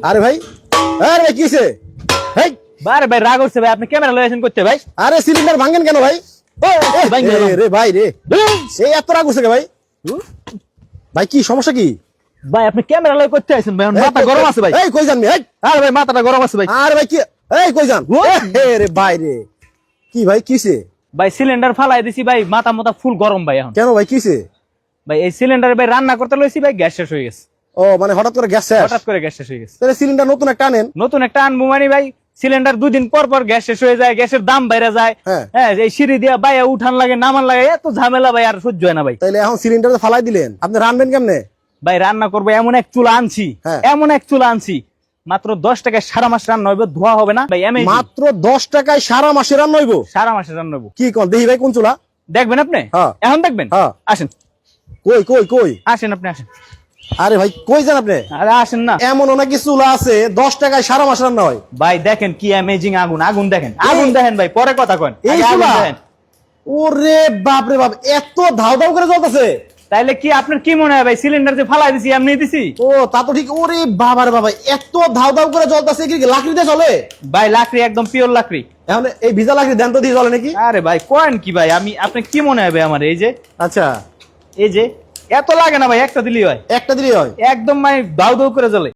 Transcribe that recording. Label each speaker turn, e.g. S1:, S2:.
S1: আরে ভাই, আরে ভাই কিছে? হেই,
S2: বারে ভাই রাগ হচ্ছে ভাই, আপনি ক্যামেরা লয়ে আসেন করতে ভাই।
S1: আরে সিলিন্ডার ভাঙেন কেন ভাই?
S2: ভাই
S1: রে ভাই রে, সেই এত রাগ হচ্ছে কে ভাই? ভাই কি সমস্যা কি?
S2: ভাই আপনি ক্যামেরা লয়ে করতে আইছেন ভাই, আমার মাথা গরম আছে ভাই।
S1: এই কই যান ভাই?
S2: আরে ভাই মাথাটা গরম আছে ভাই।
S1: আরে ভাই কি, এই কই যান? রে ভাই রে, কি ভাই কিছে?
S2: ভাই সিলিন্ডার ফালাই দিছি ভাই, মাথা মাথা ফুল গরম ভাই এখন।
S1: কেন ভাই কিছে?
S2: ভাই এই সিলিন্ডারে ভাই রান্না করতে লইছি ভাই, গ্যাস শেষ হয়ে গেছে।
S1: ও মানে হঠাৎ করে গ্যাস শেষ?
S2: হঠাৎ করে গ্যাস শেষ হয়ে গেছে।
S1: তাহলে সিলিন্ডার নতুন একটা আনেন।
S2: নতুন একটা আনবো মানে ভাই, সিলিন্ডার 2 দিন পর পর গ্যাস শেষ হয়ে যায়, গ্যাসের দাম বাইরে যায়।
S1: হ্যাঁ।
S2: হ্যাঁ, এই সিঁড়ি দিয়া বাইরে উঠান লাগে নামান লাগে, এত ঝামেলা ভাই আর সহ্য হয় না ভাই।
S1: তাইলে এখন সিলিন্ডার ফালাই দিলেন, আপনি রানবেন কেমনে?
S2: ভাই রান্না করবো এমন এক চুলা আনছি,
S1: হ্যাঁ।
S2: এমন এক চুলা আনছি, মাত্র 10 টাকায় সারা মাস রান্না হইব, ধোয়া হবে না ভাই।
S1: মাত্র 10 টাকায় সারা মাসে রান্না হইব?
S2: সারা মাসে রান্না হইব।
S1: কি কোন দেখি ভাই কোন চুলা?
S2: দেখবেন আপনি?
S1: হ্যাঁ।
S2: এখন দেখবেন?
S1: হ্যাঁ।
S2: আসেন
S1: কই কই কই?
S2: আসেন আপনি আসেন।
S1: আরে ভাই কই যান আপনি?
S2: আরে আসেন না
S1: এমন নাকি চুলা আছে 10 টাকায় সারা মাস রান্না হয়?
S2: ভাই, দেখেন কি অ্যামেজিং আগুন, আগুন দেখেন, আগুন দেখেন ভাই, পরে কথা কন।
S1: এই
S2: আগে আগুন
S1: চুলা?
S2: দেখেন।
S1: ওরে বাপ রে বাপ, এত ধাও ধাও করে জ্বলতেছে!
S2: তাইলে কি আপনার কি মনে হয় ভাই, সিলিন্ডার যে ফালাই দিছি এমনি দিছি?
S1: ও তা তো ঠিক। ওরে বাবা রে বাবা, এত ধাও ধাও করে জ্বলতেছে, কি লাকড়ি দিয়ে চলে?
S2: ভাই লাকড়ি, একদম পিওর লাকড়ি।
S1: এখন এই ভিজা লাকড়ি দেন তো, দিয়ে চলে নাকি?
S2: আরে ভাই কোয়েন কি ভাই, আমি আপনি কি মনে হয় ভাই আমার এই যে,
S1: আচ্ছা,
S2: এই যে এত লাগে না ভাই, একটা দিলেই হয়,
S1: একটা দিলেই হয়?
S2: একদম মানে দাউ দাউ করে জ্বলে।